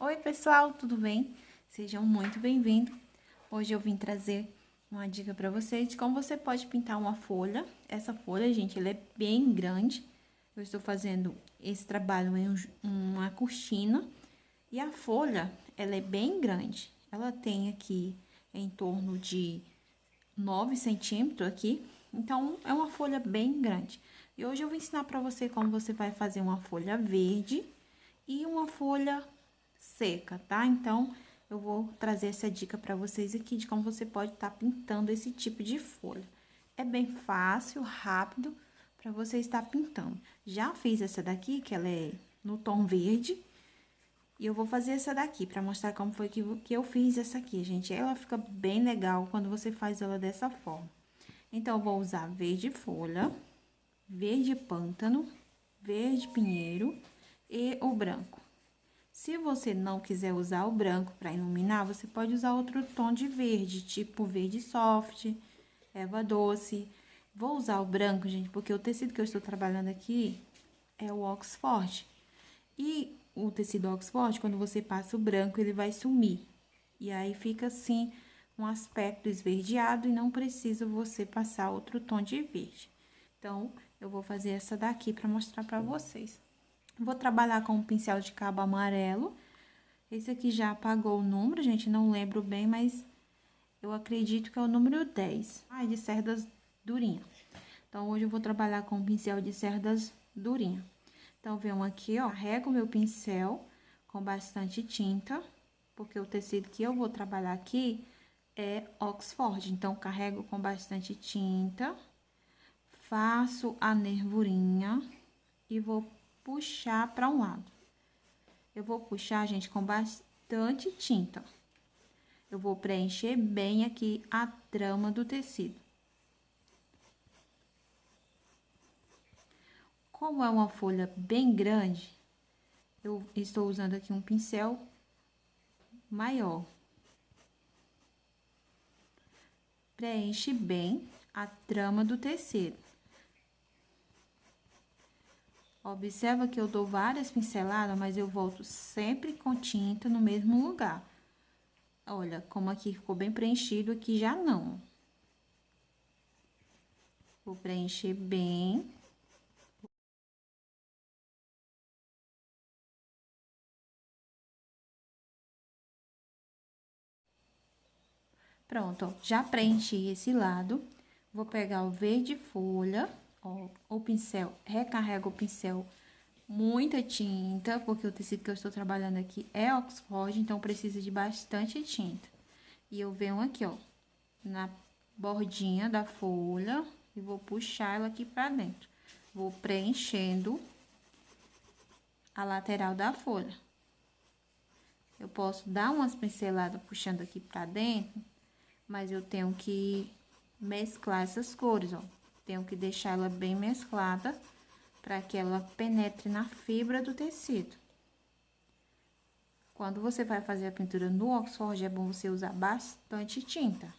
Oi, pessoal, tudo bem? Sejam muito bem-vindos. Hoje eu vim trazer uma dica para vocês de como você pode pintar uma folha. Essa folha, gente, ela é bem grande. Eu estou fazendo esse trabalho em uma cortina e a folha, ela é bem grande. Ela tem aqui em torno de 9 centímetros aqui, então é uma folha bem grande. E hoje eu vou ensinar para você como você vai fazer uma folha verde e uma folha seca, tá? Então, eu vou trazer essa dica para vocês aqui de como você pode estar pintando esse tipo de folha. É bem fácil, rápido, para você estar pintando. Já fiz essa daqui, que ela é no tom verde, e eu vou fazer essa daqui para mostrar como foi que eu fiz essa aqui, gente. Ela fica bem legal quando você faz ela dessa forma. Então, eu vou usar verde folha, verde pântano, verde pinheiro e o branco. Se você não quiser usar o branco para iluminar, você pode usar outro tom de verde, tipo verde soft, erva doce. Vou usar o branco, gente, porque o tecido que eu estou trabalhando aqui é o Oxford. E o tecido Oxford, quando você passa o branco, ele vai sumir. E aí fica assim, um aspecto esverdeado e não precisa você passar outro tom de verde. Então, eu vou fazer essa daqui para mostrar para vocês. Vou trabalhar com um pincel de cabo amarelo. Esse aqui já apagou o número, gente, não lembro bem, mas eu acredito que é o número 10. Ah, de cerdas durinha. Então, hoje eu vou trabalhar com um pincel de cerdas durinha. Então, venho aqui, ó, carrego o meu pincel com bastante tinta, porque o tecido que eu vou trabalhar aqui é Oxford. Então, carrego com bastante tinta, faço a nervurinha e vou puxar para um lado. Eu vou puxar, gente, com bastante tinta. Eu vou preencher bem aqui a trama do tecido. Como é uma folha bem grande, eu estou usando aqui um pincel maior. Preenche bem a trama do tecido. Observa que eu dou várias pinceladas, mas eu volto sempre com tinta no mesmo lugar. Olha, como aqui ficou bem preenchido, aqui já não. Vou preencher bem. Pronto, ó, já preenchi esse lado. Vou pegar o verde folha, ó, o pincel, recarrego o pincel, muita tinta, porque o tecido que eu estou trabalhando aqui é Oxford, então precisa de bastante tinta. E eu venho aqui, ó, na bordinha da folha e vou puxar ela aqui pra dentro. Vou preenchendo a lateral da folha. Eu posso dar umas pinceladas puxando aqui pra dentro, mas eu tenho que mesclar essas cores, ó. Tenho que deixar ela bem mesclada para que ela penetre na fibra do tecido. Quando você vai fazer a pintura no Oxford, é bom você usar bastante tinta.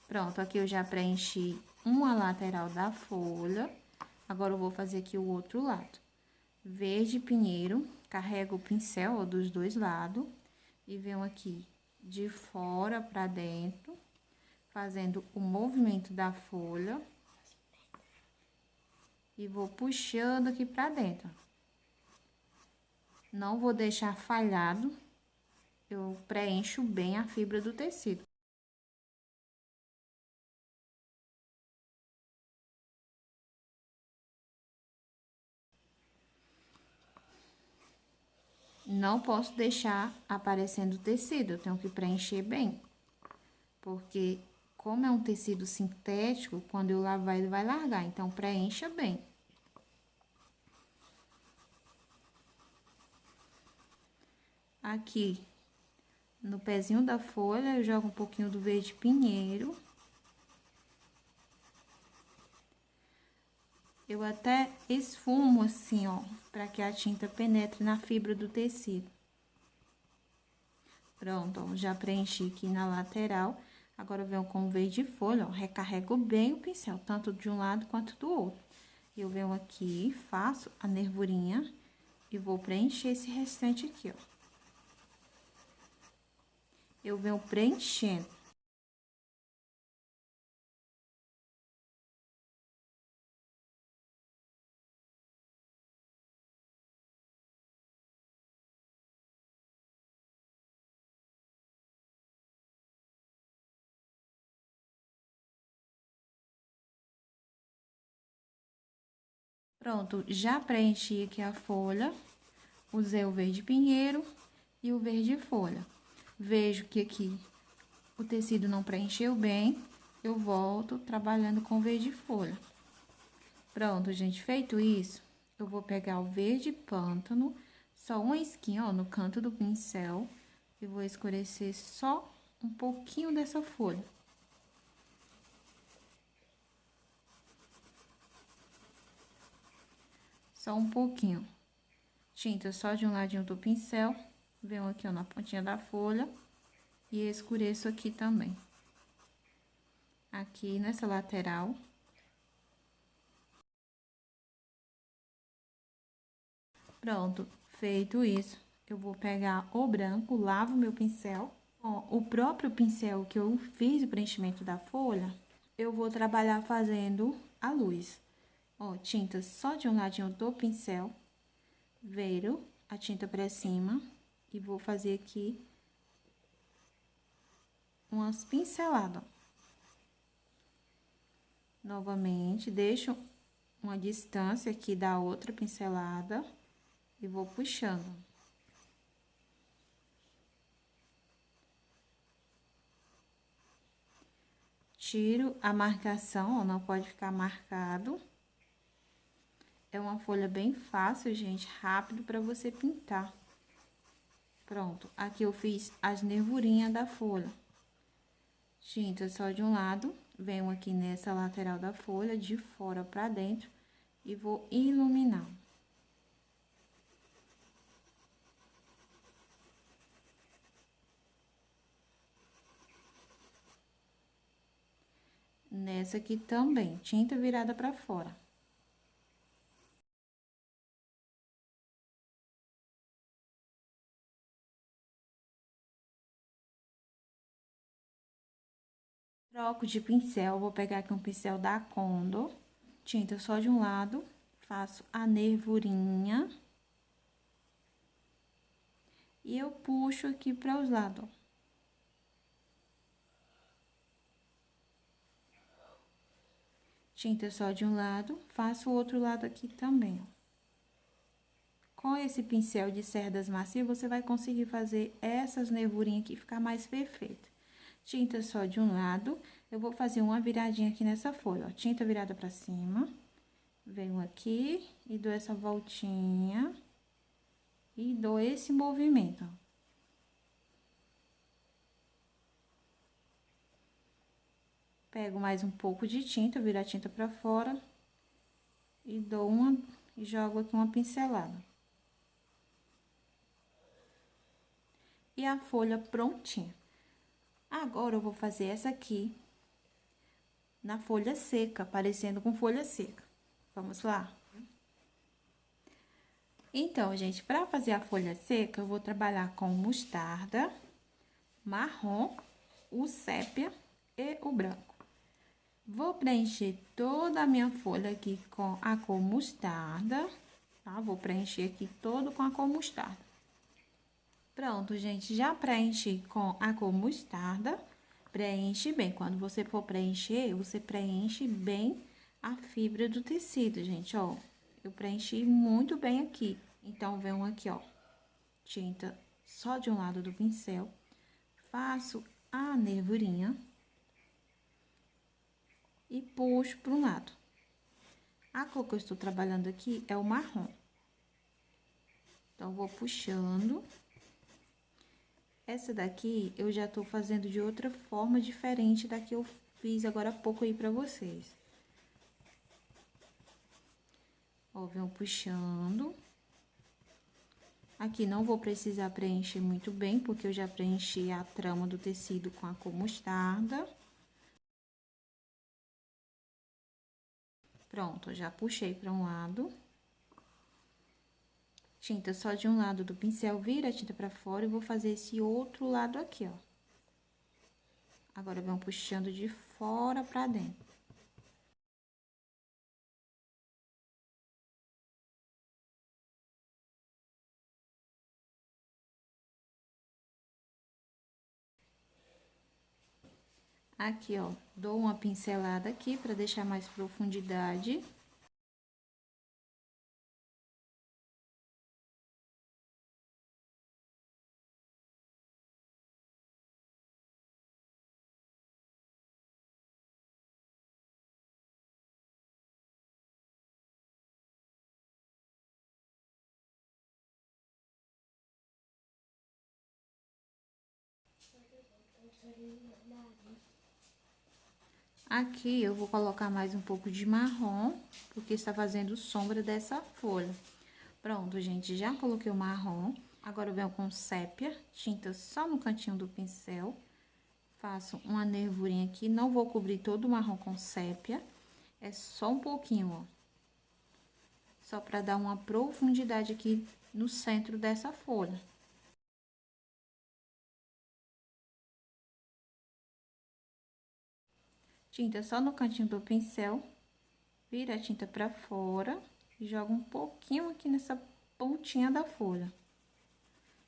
Pronto, aqui eu já preenchi uma lateral da folha. Agora, eu vou fazer aqui o outro lado. Verde pinheiro, carrego o pincel, ó, dos dois lados. E venho aqui de fora para dentro, fazendo o movimento da folha. E vou puxando aqui para dentro. Não vou deixar falhado, eu preencho bem a fibra do tecido. Não posso deixar aparecendo o tecido, eu tenho que preencher bem. Porque, como é um tecido sintético, quando eu lavar, ele vai largar. Então, preencha bem. Aqui, no pezinho da folha, eu jogo um pouquinho do verde pinheiro. Eu até esfumo assim, ó, para que a tinta penetre na fibra do tecido. Pronto, ó, já preenchi aqui na lateral. Agora, eu venho com o verde folha, ó, recarrego bem o pincel, tanto de um lado quanto do outro. Eu venho aqui, faço a nervurinha e vou preencher esse restante aqui, ó. Eu venho preenchendo. Pronto, já preenchi aqui a folha, usei o verde pinheiro e o verde folha. Vejo que aqui o tecido não preencheu bem, eu volto trabalhando com verde folha. Pronto, gente, feito isso, eu vou pegar o verde pântano, só uma esquinha, ó, no canto do pincel, e vou escurecer só um pouquinho dessa folha. Só um pouquinho. Tinta só de um ladinho do pincel, venho aqui, ó, na pontinha da folha, e escureço aqui também. Aqui nessa lateral. Pronto, feito isso, eu vou pegar o branco, lavo meu pincel. Ó, o próprio pincel que eu fiz o preenchimento da folha, eu vou trabalhar fazendo a luz. Ó, tinta só de um ladinho do pincel, viro a tinta pra cima e vou fazer aqui umas pinceladas, ó. Novamente, deixo uma distância aqui da outra pincelada e vou puxando. Tiro a marcação, ó, não pode ficar marcado. É uma folha bem fácil, gente, rápido para você pintar. Pronto, aqui eu fiz as nervurinhas da folha. Tinta só de um lado, venho aqui nessa lateral da folha, de fora para dentro, e vou iluminar. Nessa aqui também, tinta virada para fora. Troco de pincel, vou pegar aqui um pincel da Condor, tinta só de um lado, faço a nervurinha. E eu puxo aqui para os lados, ó. Tinta só de um lado, faço o outro lado aqui também, ó. Com esse pincel de cerdas macias, você vai conseguir fazer essas nervurinhas aqui ficar mais perfeita. Tinta só de um lado, eu vou fazer uma viradinha aqui nessa folha, ó. Tinta virada pra cima, venho aqui e dou essa voltinha e dou esse movimento, ó. Pego mais um pouco de tinta, viro a tinta pra fora e dou uma, e jogo aqui uma pincelada. E a folha prontinha. Agora, eu vou fazer essa aqui na folha seca, parecendo com folha seca. Vamos lá? Então, gente, para fazer a folha seca, eu vou trabalhar com mostarda, marrom, o sépia e o branco. Vou preencher toda a minha folha aqui com a cor mostarda, tá? Vou preencher aqui todo com a cor mostarda. Pronto, gente, já preenchi com a cor mostarda. Preenche bem. Quando você for preencher, você preenche bem a fibra do tecido, gente, ó. Eu preenchi muito bem aqui. Então, venho aqui, ó, tinta só de um lado do pincel. Faço a nervurinha e puxo para um lado. A cor que eu estou trabalhando aqui é o marrom. Então, vou puxando. Essa daqui, eu já tô fazendo de outra forma diferente da que eu fiz agora há pouco aí pra vocês. Ó, venho puxando. Aqui não vou precisar preencher muito bem, porque eu já preenchi a trama do tecido com a cor mostarda. Pronto, já puxei para um lado. Tinta só de um lado do pincel, vira a tinta pra fora e vou fazer esse outro lado aqui, ó. Agora, vamos puxando de fora pra dentro. Aqui, ó, dou uma pincelada aqui pra deixar mais profundidade. Aqui eu vou colocar mais um pouco de marrom, porque está fazendo sombra dessa folha. Pronto, gente, já coloquei o marrom. Agora eu venho com sépia, tinta só no cantinho do pincel. Faço uma nervurinha aqui, não vou cobrir todo o marrom com sépia. É só um pouquinho, ó. Só para dar uma profundidade aqui no centro dessa folha. Tinta só no cantinho do pincel, vira a tinta pra fora e joga um pouquinho aqui nessa pontinha da folha.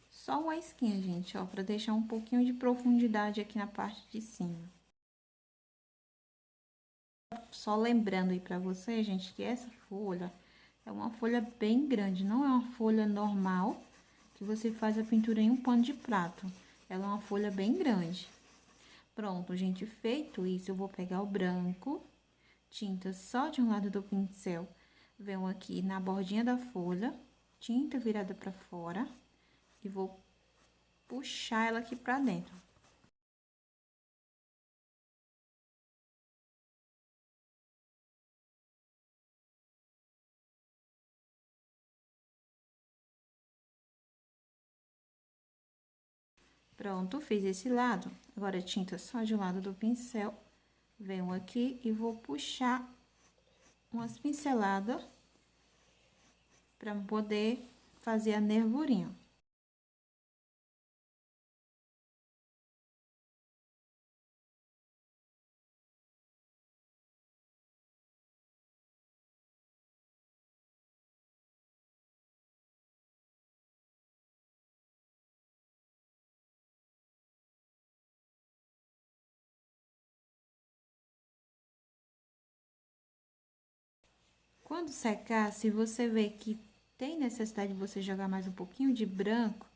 Só uma esquinha, gente, ó, pra deixar um pouquinho de profundidade aqui na parte de cima. Só lembrando aí pra você, gente, que essa folha é uma folha bem grande, não é uma folha normal que você faz a pintura em um pano de prato. Ela é uma folha bem grande. Pronto, gente, feito isso, eu vou pegar o branco, tinta só de um lado do pincel, venho aqui na bordinha da folha, tinta virada pra fora, e vou puxar ela aqui pra dentro. Pronto, fiz esse lado. Agora, tinta só de um lado do pincel, venho aqui e vou puxar umas pinceladas para poder fazer a nervurinha. Quando secar, se você ver que tem necessidade de você jogar mais um pouquinho de branco,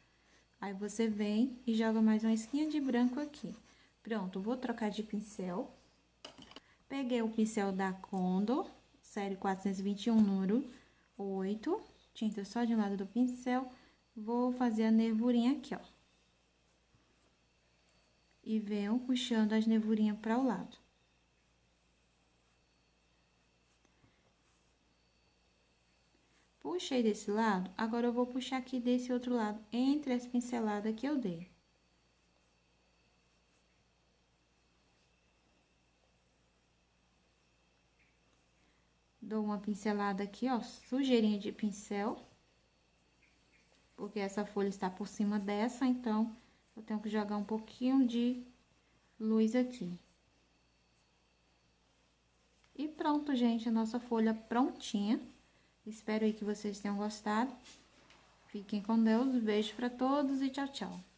aí você vem e joga mais uma esquinha de branco aqui. Pronto, vou trocar de pincel. Peguei o pincel da Condor, série 421, número 8, tinta só de um lado do pincel. Vou fazer a nervurinha aqui, ó. E venho puxando as nervurinhas para o lado. Puxei desse lado, agora eu vou puxar aqui desse outro lado, entre as pinceladas que eu dei. Dou uma pincelada aqui, ó, sujeirinha de pincel. Porque essa folha está por cima dessa, então, eu tenho que jogar um pouquinho de luz aqui. E pronto, gente, a nossa folha prontinha. Espero aí que vocês tenham gostado. Fiquem com Deus, beijo pra todos e tchau, tchau.